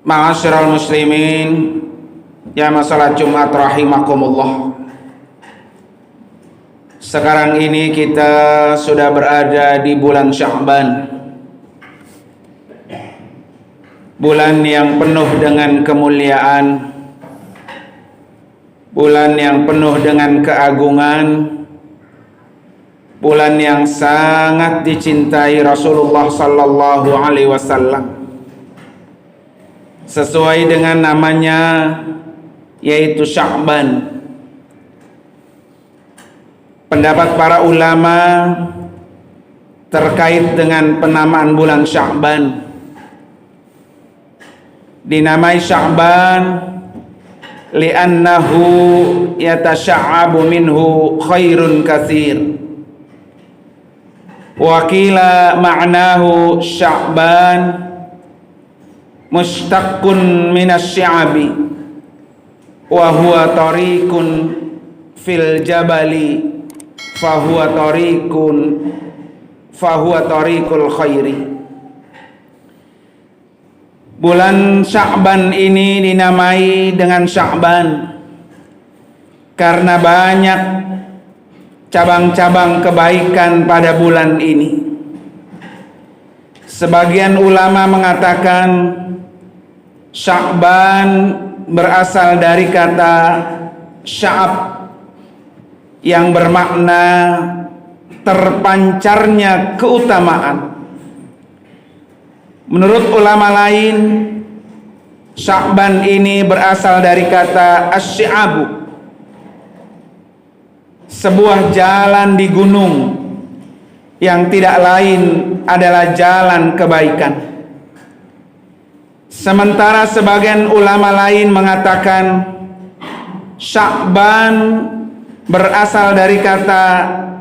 Ma'asyiral muslimin, ya masalah Jumat rahimakumullah. Sekarang ini kita sudah berada di bulan Sya'ban, bulan yang penuh dengan kemuliaan, bulan yang penuh dengan keagungan, bulan yang sangat dicintai Rasulullah sallallahu alaihi wasallam. Sesuai dengan namanya, yaitu Sya'ban. Pendapat para ulama terkait dengan penamaan bulan Sya'ban. Dinamai Sya'ban li'annahu yatasya'abu minhu khairun katsir. Wa qila ma'nahu Sya'ban mustaqqun minasy-sya'bi wa huwa tariqun fil jabali fahuwa tariqul khairi. Bulan Sya'ban ini dinamai dengan Sya'ban karena banyak cabang-cabang kebaikan pada bulan ini. Sebagian ulama mengatakan Sya'ban berasal dari kata sya'ab yang bermakna terpancarnya keutamaan. Menurut ulama lain, Sya'ban ini berasal dari kata asy-sya'abu, sebuah jalan di gunung yang tidak lain adalah jalan kebaikan. Sementara sebagian ulama lain mengatakan Sya'ban berasal dari kata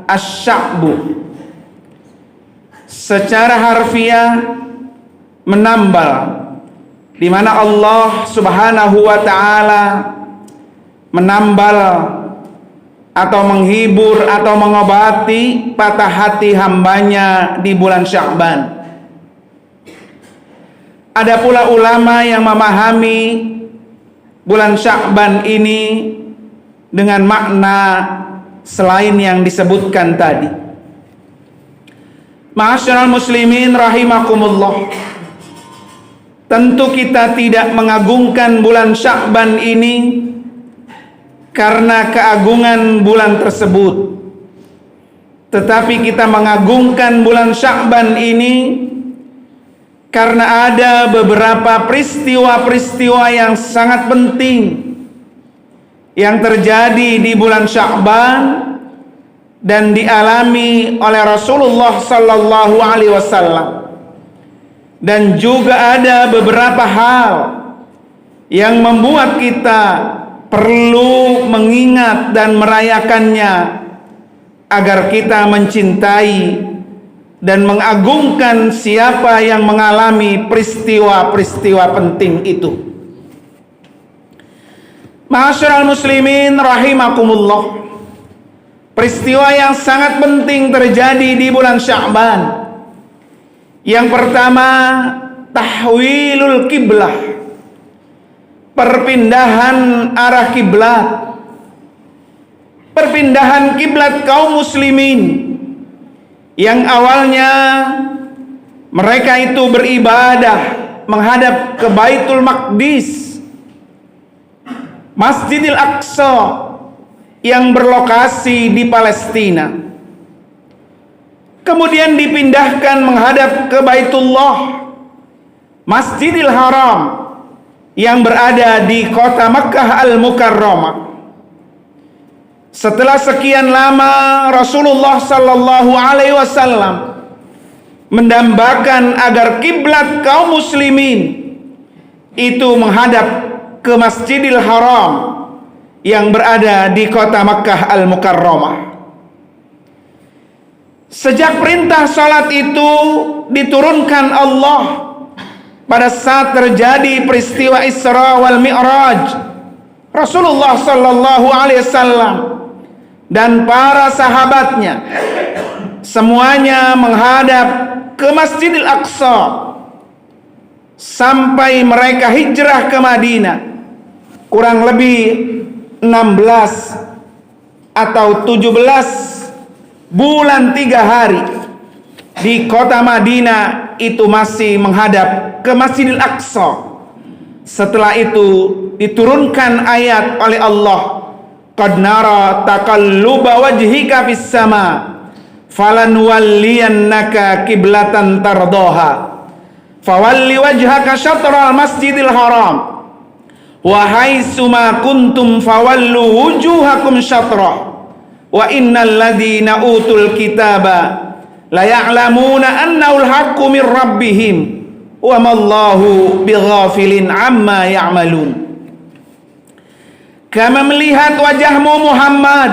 asy-sya'bu, secara harfiah menambal, di mana Allah Subhanahu wa taala menambal atau menghibur atau mengobati patah hati hambanya di bulan Sya'ban. Ada pula ulama yang memahami bulan Sya'ban ini dengan makna selain yang disebutkan tadi. Ma'asyiral muslimin rahimakumullah. Tentu kita tidak mengagungkan bulan Sya'ban ini karena keagungan bulan tersebut, tetapi kita mengagungkan bulan Sya'ban ini karena ada beberapa peristiwa-peristiwa yang sangat penting yang terjadi di bulan Sya'ban dan dialami oleh Rasulullah sallallahu alaihi wasallam, dan juga ada beberapa hal yang membuat kita perlu mengingat dan merayakannya agar kita mencintai dan mengagungkan siapa yang mengalami peristiwa-peristiwa penting itu. Ma'asyiral muslimin rahimakumullah. Peristiwa yang sangat penting terjadi di bulan Sya'ban. Yang pertama, tahwilul kiblah, perpindahan arah kiblat. Perpindahan kiblat kaum muslimin yang awalnya mereka itu beribadah menghadap ke Baitul Maqdis, Masjidil Aqsa yang berlokasi di Palestina, kemudian dipindahkan menghadap ke Baitullah, Masjidil Haram yang berada di kota Makkah Al-Mukarramah. Setelah sekian lama Rasulullah sallallahu alaihi wasallam mendambakan agar kiblat kaum muslimin itu menghadap ke Masjidil Haram yang berada di kota Makkah Al-Mukarramah. Sejak perintah salat itu diturunkan Allah pada saat terjadi peristiwa Isra wal Mi'raj, Rasulullah sallallahu alaihi wasallam dan para sahabatnya semuanya menghadap ke Masjidil Aqsa sampai mereka hijrah ke Madinah, kurang lebih 16 atau 17 bulan 3 hari di kota Madinah itu masih menghadap ke Masjidil Aqsa. Setelah itu diturunkan ayat oleh Allah, qad nara taqalluba wajhika fis sama falanwalliyannaka qiblatan tardaha fawalli wajhaka syatral masjidil haram wa haitsuma kuntum fawallu wujuhakum syatrah wa innal ladzina utul kitaba la ya'lamuna annahul haqqu mir rabbihim wa mallahu bighafilin amma ya'malun. Kami melihat wajahmu Muhammad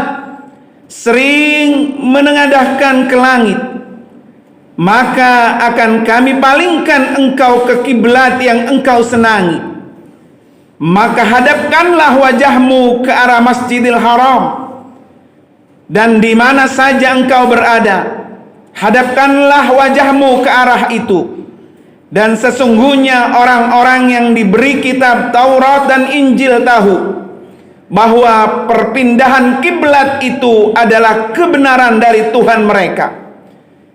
sering menengadahkan ke langit, maka akan kami palingkan engkau ke kiblat yang engkau senangi. Maka hadapkanlah wajahmu ke arah Masjidil Haram, dan di mana saja engkau berada, hadapkanlah wajahmu ke arah itu. Dan sesungguhnya orang-orang yang diberi kitab Taurat dan Injil tahu bahwa perpindahan kiblat itu adalah kebenaran dari Tuhan mereka,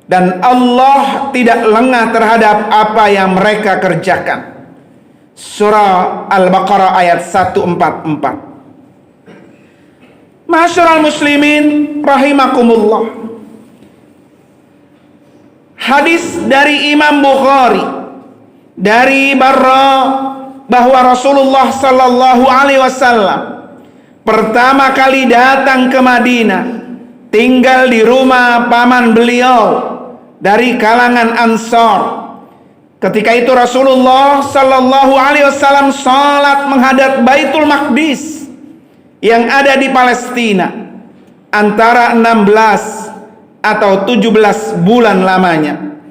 dan Allah tidak lengah terhadap apa yang mereka kerjakan. Surah Al-Baqarah ayat 144. Ma'asyiral muslimin rahimakumullah. Hadis dari Imam Bukhari dari Barra bahwa Rasulullah sallallahu alaihi wasallam pertama kali datang ke Madinah, tinggal di rumah paman beliau dari kalangan Ansar. Ketika itu Rasulullah sallallahu alaihi wasallam salat menghadap Baitul Maqdis yang ada di Palestina antara 16 atau 17 bulan lamanya.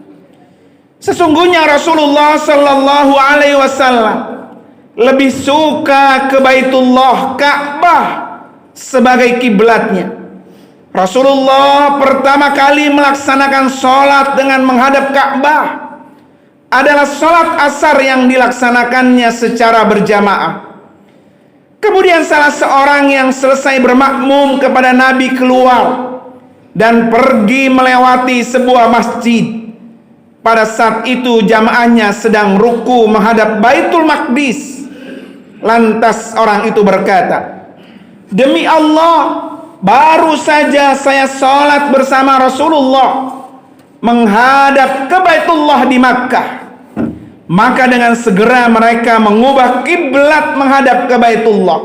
Sesungguhnya Rasulullah sallallahu alaihi wasallam lebih suka ke Baitullah Ka'bah sebagai kiblatnya. Rasulullah pertama kali melaksanakan sholat dengan menghadap Ka'bah adalah sholat asar yang dilaksanakannya secara berjamaah. Kemudian salah seorang yang selesai bermakmum kepada Nabi keluar dan pergi melewati sebuah masjid. Pada saat itu jamaahnya sedang ruku menghadap Baitul Maqdis. Lantas orang itu berkata, "Demi Allah, baru saja saya sholat bersama Rasulullah menghadap ke Baitullah di Makkah." Maka dengan segera mereka mengubah kiblat menghadap ke Baitullah.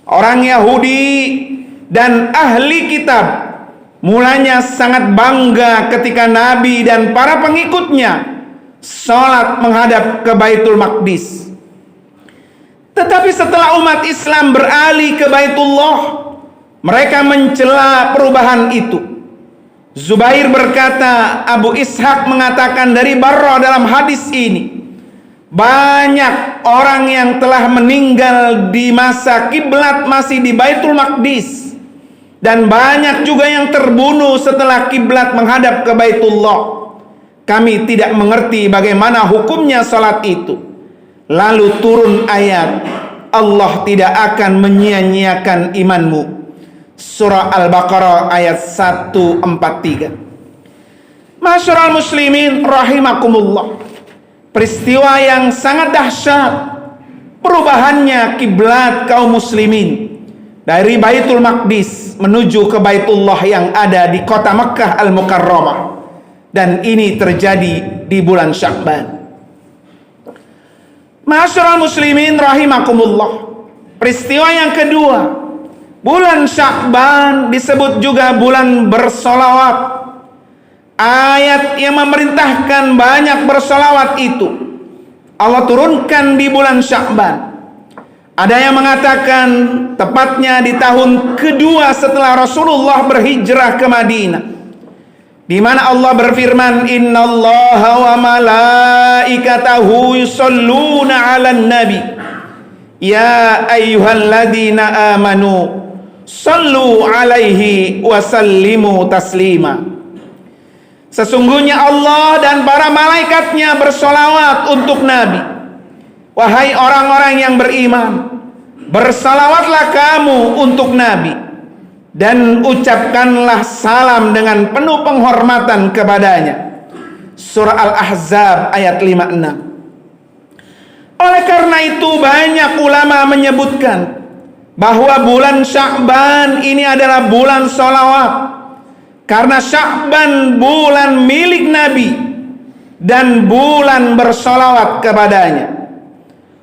Orang Yahudi dan ahli kitab mulanya sangat bangga ketika Nabi dan para pengikutnya sholat menghadap ke Baitul Maqdis. Tetapi setelah umat Islam beralih ke Baitullah, mereka mencela perubahan itu. Zubair berkata, Abu Ishaq mengatakan dari Barra dalam hadis ini, banyak orang yang telah meninggal di masa kiblat masih di Baitul Maqdis, dan banyak juga yang terbunuh setelah kiblat menghadap ke Baitullah. Kami tidak mengerti bagaimana hukumnya salat itu. Lalu turun ayat, Allah tidak akan menyia-nyiakan imanmu. Surah Al-Baqarah ayat 143. Masyarul muslimin rahimakumullah. Peristiwa yang sangat dahsyat, perubahannya kiblat kaum muslimin dari Baitul Maqdis menuju ke Baitullah yang ada di kota Makkah Al-Mukarramah, dan ini terjadi di bulan Sya'ban. Masyarul muslimin rahimakumullah. Peristiwa yang kedua, bulan Sya'ban disebut juga bulan bersolawat. Ayat yang memerintahkan banyak bersolawat itu Allah turunkan di bulan Sya'ban. Ada yang mengatakan tepatnya di tahun kedua setelah Rasulullah berhijrah ke Madinah, di mana Allah berfirman, innallaha wa malaikatahu yusholluna 'alan nabi ya ayyuhalladzina amanu sallu 'alaihi wa sallimu taslima. Sesungguhnya Allah dan para malaikatnya bersolawat untuk Nabi. Wahai orang-orang yang beriman, bersalawatlah kamu untuk Nabi, dan ucapkanlah salam dengan penuh penghormatan kepadanya. Surah Al-Ahzab ayat 56. Oleh karena itu banyak ulama menyebutkan bahwa bulan Sya'ban ini adalah bulan sholawat, karena Sya'ban bulan milik Nabi dan bulan bersolawat kepadanya.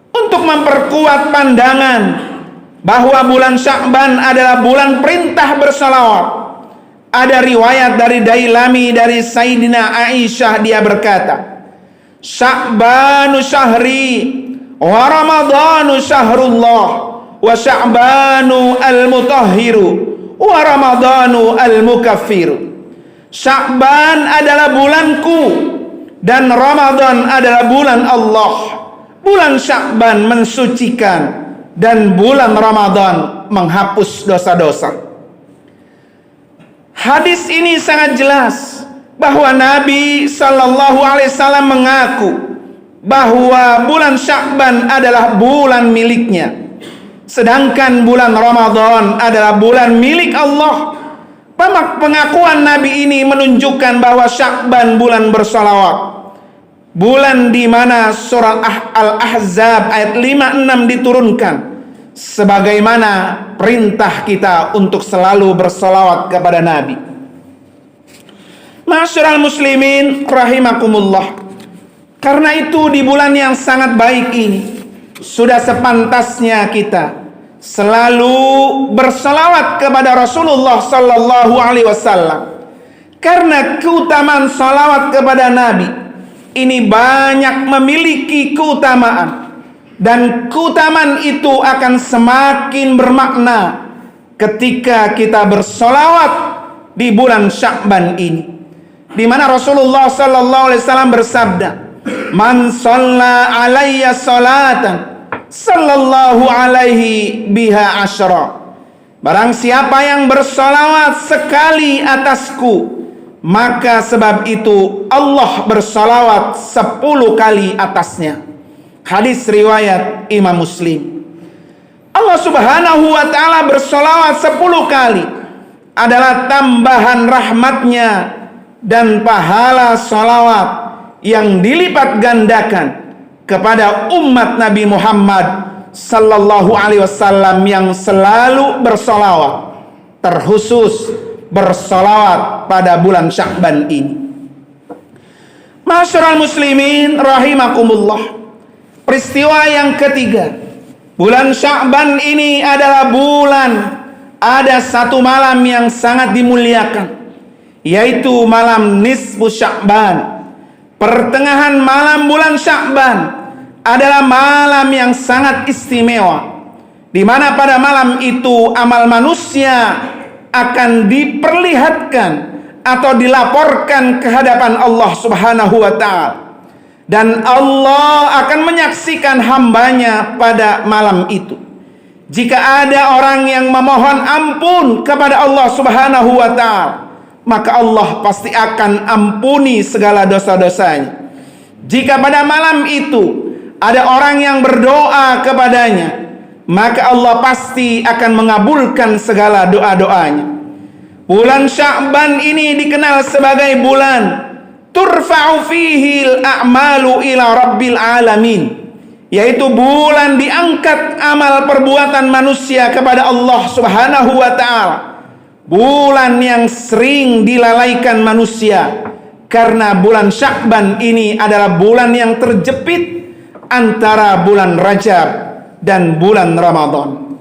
Untuk memperkuat pandangan bahwa bulan Sya'ban adalah bulan perintah bersolawat, ada riwayat dari Dailami dari Sayyidina Aisyah, dia berkata, Sya'banu syahri wa Ramadhanu syahrullah wa Sya'banu al-mutahhiru wa Ramadhanu al-mukaffiru. Sya'ban adalah bulanku dan Ramadan adalah bulan Allah. Bulan Sya'ban mensucikan dan bulan Ramadan menghapus dosa-dosa. Hadis ini sangat jelas bahwa Nabi Shallallahu Alaihi Wasallam mengaku bahwa bulan Sya'ban adalah bulan miliknya, sedangkan bulan Ramadan adalah bulan milik Allah. Pengakuan Nabi ini menunjukkan bahwa Sya'ban bulan bersolawat, bulan di mana surah Al-Ahzab ayat 56 diturunkan, sebagaimana perintah kita untuk selalu bersolawat kepada Nabi. Ma'asyiral muslimin rahimakumullah, karena itu di bulan yang sangat baik ini sudah sepantasnya kita selalu bersolawat kepada Rasulullah Sallallahu Alaihi Wasallam, karena keutamaan solawat kepada Nabi ini banyak memiliki keutamaan, dan keutamaan itu akan semakin bermakna ketika kita bersolawat di bulan Sya'ban ini, di mana Rasulullah Sallallahu Alaihi Wasallam bersabda, "Man shalla alayya salatan, sallallahu alaihi biha asyra." Barang siapa yang bersolawat sekali atasku, maka sebab itu Allah bersolawat 10 kali atasnya. Hadis riwayat Imam Muslim. Allah Subhanahu wa ta'ala bersolawat 10 kali adalah tambahan rahmatnya dan pahala solawat yang dilipat gandakan kepada umat Nabi Muhammad Sallallahu Alaihi Wasallam yang selalu bersolawat, terkhusus bersolawat pada bulan Sya'ban ini. Ma'asyiral muslimin rahimakumullah, peristiwa yang ketiga, bulan Sya'ban ini adalah bulan, ada satu malam yang sangat dimuliakan, yaitu malam nisfu Sya'ban. Pertengahan malam bulan Sya'ban adalah malam yang sangat istimewa, di mana pada malam itu amal manusia akan diperlihatkan atau dilaporkan ke hadapan Allah Subhanahu wa ta'ala, dan Allah akan menyaksikan hambanya pada malam itu. Jika ada orang yang memohon ampun kepada Allah Subhanahu wa ta'ala, maka Allah pasti akan ampuni segala dosa-dosanya. Jika pada malam itu ada orang yang berdoa kepadanya, maka Allah pasti akan mengabulkan segala doa-doanya. Bulan Sya'ban ini dikenal sebagai bulan turfa'u fihi al-a'malu ila rabbil alamin, yaitu bulan diangkat amal perbuatan manusia kepada Allah Subhanahu wa ta'ala. Bulan yang sering dilalaikan manusia, karena bulan Sya'ban ini adalah bulan yang terjepit antara bulan Rajab dan bulan Ramadan.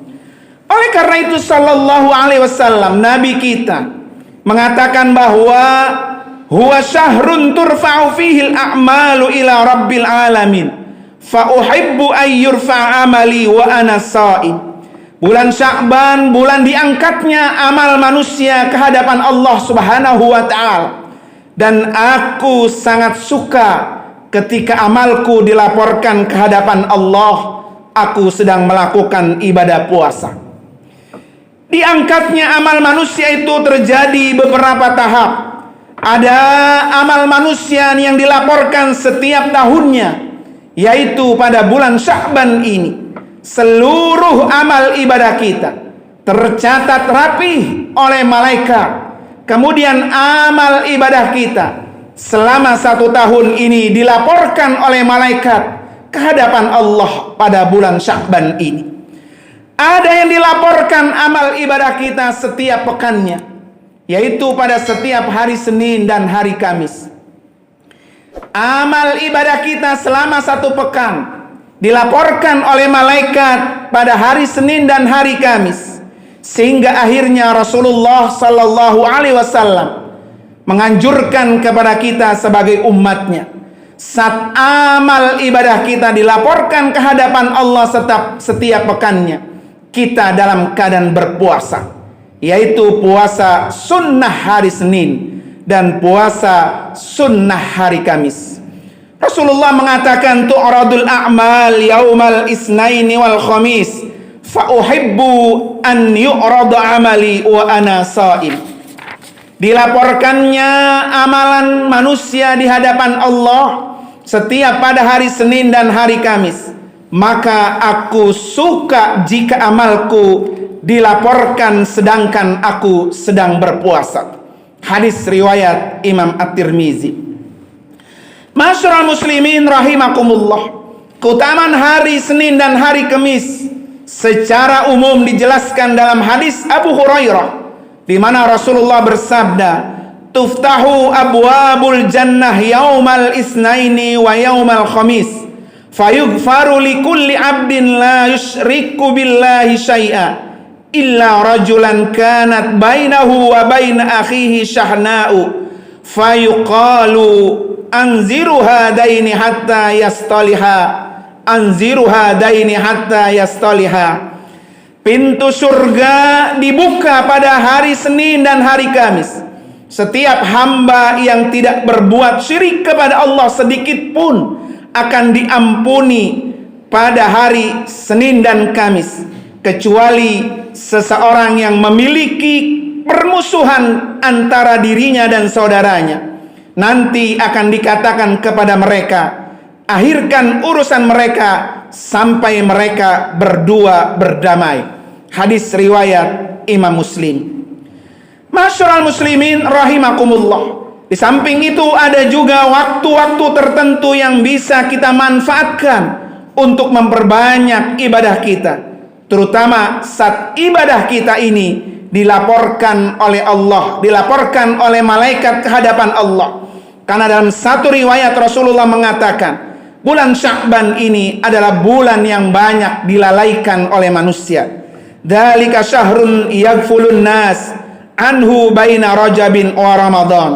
Oleh karena itu Sallallahu Alaihi Wasallam, Nabi kita mengatakan bahwa huwa syahrun turfa'u fihi al-a'malu ila rabbil alamin fa uhibbu ay yurfa'a amali wa ana sha'im. Bulan Sya'ban bulan diangkatnya amal manusia ke hadapan Allah Subhanahu wa ta'ala, dan aku sangat suka ketika amalku dilaporkan ke hadapan Allah, aku sedang melakukan ibadah puasa. Diangkatnya amal manusia itu terjadi beberapa tahap. Ada amal manusia yang dilaporkan setiap tahunnya, yaitu pada bulan Sya'ban ini. Seluruh amal ibadah kita tercatat rapih oleh malaikat. Kemudian amal ibadah kita selama 1 tahun ini dilaporkan oleh malaikat ke hadapan Allah pada bulan Sya'ban ini. Ada yang dilaporkan amal ibadah kita setiap pekannya, yaitu pada setiap hari Senin dan hari Kamis. Amal ibadah kita selama 1 pekan dilaporkan oleh malaikat pada hari Senin dan hari Kamis, sehingga akhirnya Rasulullah Sallallahu Alaihi Wasallam menganjurkan kepada kita sebagai umatnya, saat amal ibadah kita dilaporkan ke hadapan Allah setiap pekannya, kita dalam keadaan berpuasa, yaitu puasa sunnah hari Senin dan puasa sunnah hari Kamis. Rasulullah mengatakan, tu'radul a'mal yaumal isnaini wal khamis fa uhibbu an yu'rada amali wa ana sha'im. Dilaporkannya amalan manusia di hadapan Allah setiap pada hari Senin dan hari Kamis, maka aku suka jika amalku dilaporkan sedangkan aku sedang berpuasa. Hadis riwayat Imam At-Tirmizi. Masyarul muslimin rahimakumullah, keutamaan hari Senin dan hari Kamis secara umum dijelaskan dalam hadis Abu Hurairah, di mana Rasulullah bersabda, tuftahu abwabul jannah yaumal isnaini wa yaumal khamis fayughfaru likulli abdin la yusyriku billahi syai'a illa rajulan kanat bainahu wa baina akhihi syahna'u fayuqalu anziru hadaini hatta yastaliha, anziru hadaini hatta yastaliha. Pintu surga dibuka pada hari Senin dan hari Kamis. Setiap hamba yang tidak berbuat syirik kepada Allah sedikit pun akan diampuni pada hari Senin dan Kamis, kecuali seseorang yang memiliki permusuhan antara dirinya dan saudaranya. Nanti akan dikatakan kepada mereka, akhirkan urusan mereka sampai mereka berdua berdamai. Hadis riwayat Imam Muslim. Masyarul muslimin rahimakumullah, di samping itu ada juga waktu-waktu tertentu yang bisa kita manfaatkan untuk memperbanyak ibadah kita, terutama saat ibadah kita ini dilaporkan oleh Allah, dilaporkan oleh malaikat ke hadapan Allah. Karena dalam satu riwayat Rasulullah mengatakan, bulan Sya'ban ini adalah bulan yang banyak dilalaikan oleh manusia. Dzalika syahrun yaghfulun nas anhu baina Rajabin wa Ramadan.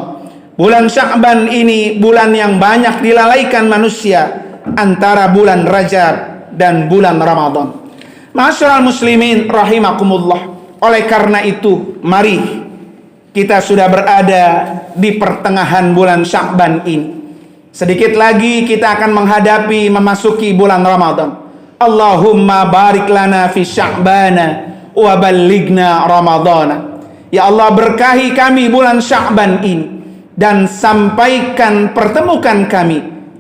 Bulan Sya'ban ini bulan yang banyak dilalaikan manusia antara bulan Rajab dan bulan Ramadan. Masyarul muslimin rahimakumullah. Oleh karena itu, mari kita sudah berada di pertengahan bulan Sya'ban ini. Sedikit lagi kita akan memasuki bulan Ramadan. Allahumma barik lana fi Sya'bana wa ballighna Ramadana. Ya Allah, berkahi kami bulan Sya'ban ini dan pertemukan kami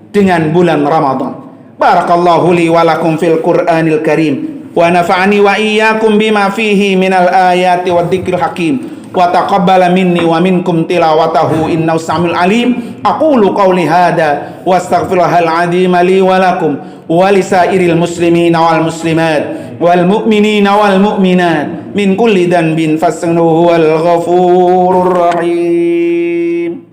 dengan bulan Ramadan. Barakallahu li wa lakum fil Qur'anil Karim wa nafa'ani wa iyyakum bima fihi minal ayati wad dzikril hakim. Wa taqabbala minni wa minkum tilawatahu innahu samiul alim. Aqulu qawli hada wa astaghfirullahal azim li wa lakum wa lisairil muslimina wal muslimat wal mu'minina wal mu'minat min kulli dhanbin fastaghfiruhu wal ghafurur rahim.